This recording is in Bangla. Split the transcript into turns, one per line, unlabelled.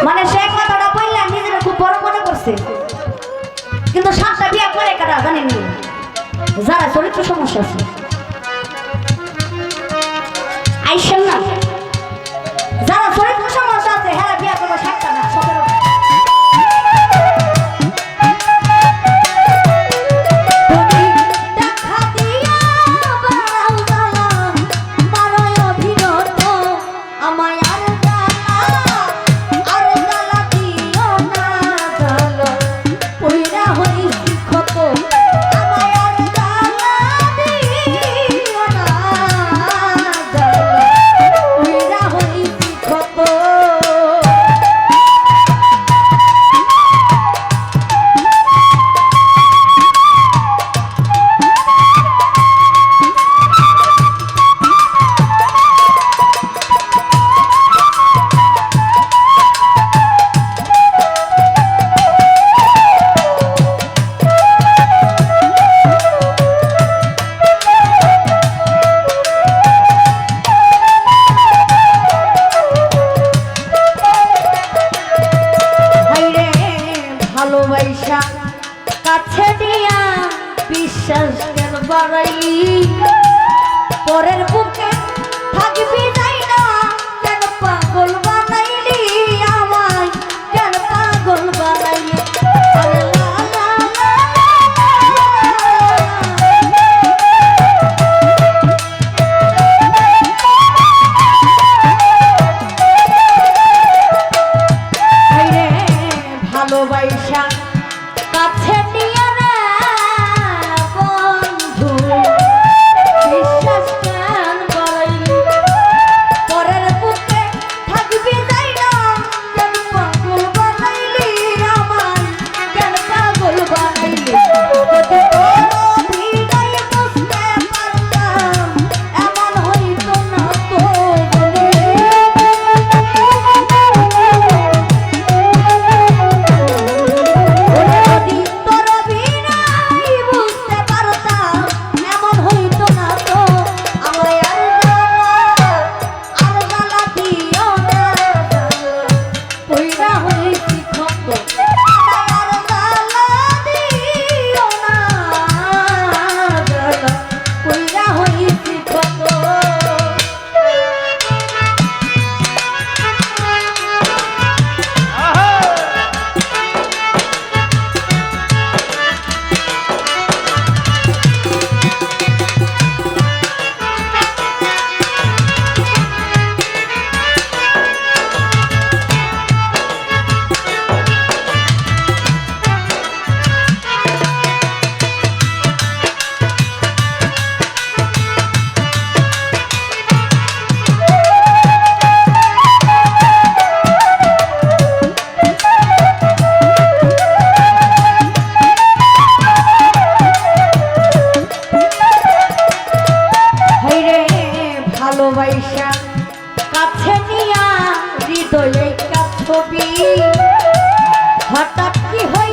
মানে সে কথাটা বললে নিজের খুব বড় মনে করছে, কিন্তু 7টা বিয়ে করে কারা জানেননি? যারা চরিত্র সমস্যা আছে আইসেন না, যারা চরিত্র সমস্যা আছে হ্যাঁ বিয়ে করবো 7টা না 17টা। ভালোবাসা কাছে দিয়া বিশ্বাস কেন বাড়াইলি, পরের বুকে থাকবি যাই না কেন পাগল বানাইলি, আমায় কেন পাগল বানাইলি। ভালোবাসা কাছে নিয়ে রে বন্ধু বিশ্বাস কেন বাড়াইলি, পরের বুকে থাকবি যাই না কেন পাগল বানাইলি, আমায় কেন পাগল বানাইলি। এমন হইতো না তো ভালোবাসা কাছে নিয়া হৃদয়ে ছবি হঠাৎ কি হই